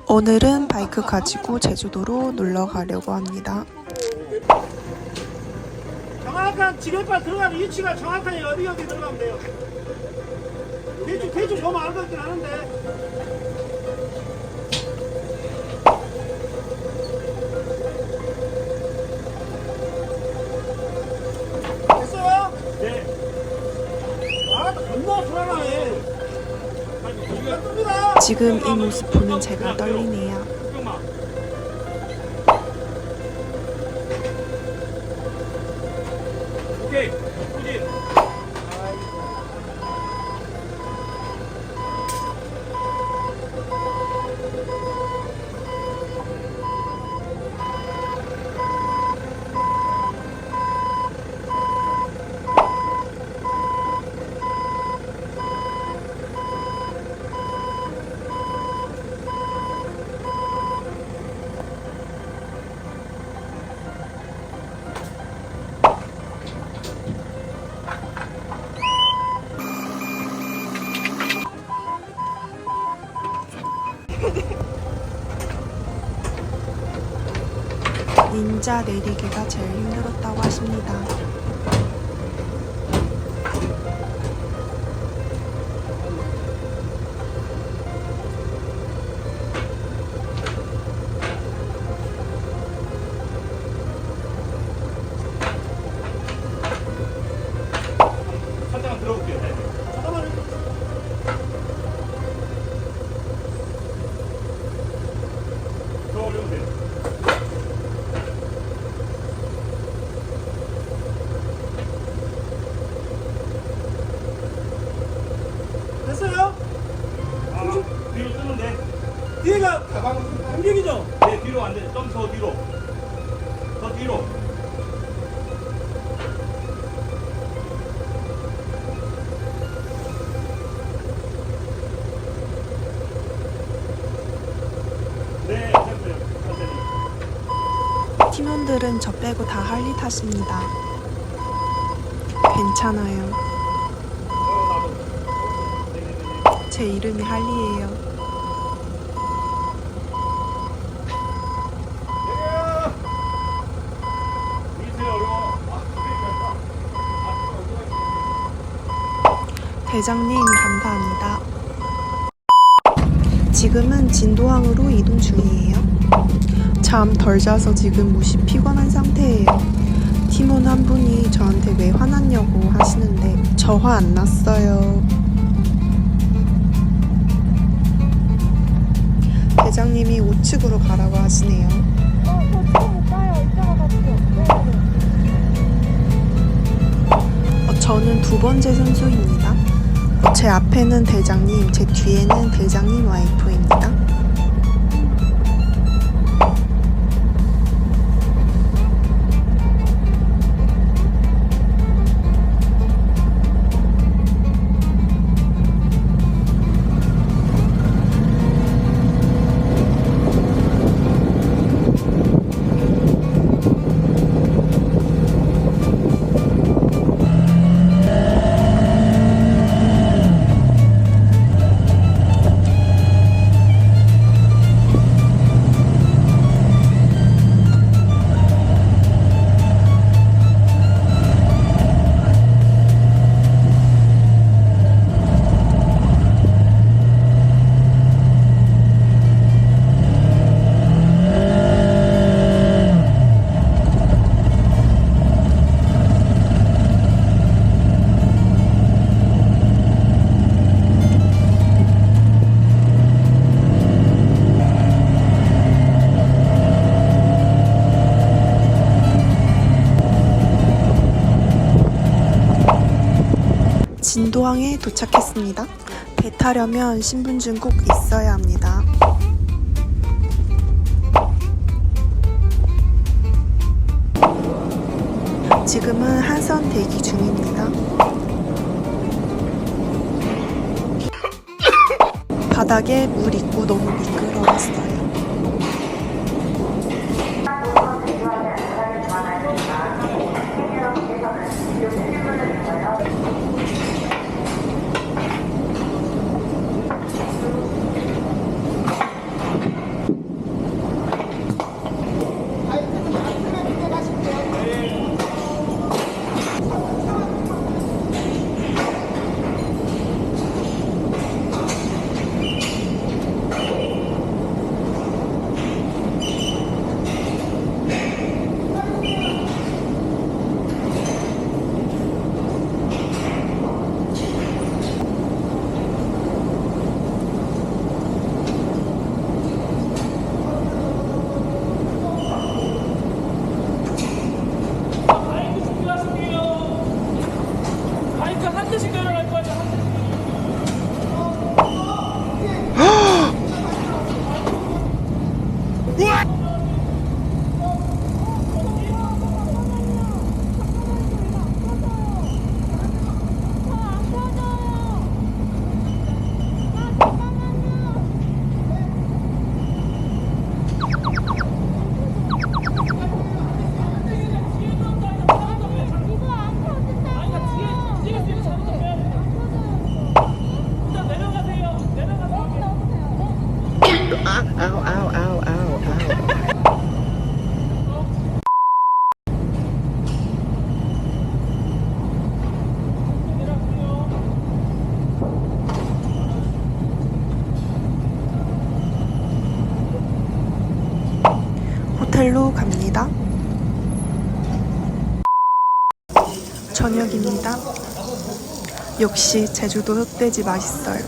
오늘은 바이크 가지고 제주도로 놀러 가려고 합니다. 정확한 지뢰발 들어가는 위치가 정확하게 어디 들어가면 돼요. 대충 좀 알고 있긴 하는데. 됐어요? 네. 아, 겁나 불안하네. 지금 이 모습 보는 제가 떨리네요. 오케이. 후진. 닌자 내리기가 제일 힘들었다고 하십니다. 잠깐만 들어볼게요. 네. 잠깐만요. 더 올리면 돼요. 됐어요? 뒤로 뜨면 돼. 뒤가 가방 움직이죠? 네, 뒤로 안 돼. 좀 더 뒤로. 더 뒤로. 네, 됐어요. 천천히. 팀원들은 저 빼고 다 할리 탔습니다. 괜찮아요. 제 이름이 할리예요. 대장님 감사합니다. 지금은 진도항으로 이동 중이에요. 잠 덜 자서 지금 무시 피곤한 상태예요. 팀원 한 분이 저한테 왜 화났냐고 하시는데 저 화 안 났어요. 대장님이 우측으로 가라고 하시네요. 저 지금 못 가요. 이따가 갈게요. 저는 두 번째 선수입니다. 제 앞에는 대장님, 제 뒤에는 대장님 와이프입니다. 진도항에 도착했습니다. 배 타려면 신분증 꼭 있어야 합니다. 지금은 하선 대기 중입니다. 바닥에 물 있고 너무 미끄러웠어요. 저녁입니다. 역시 제주도 흑돼지 맛있어요.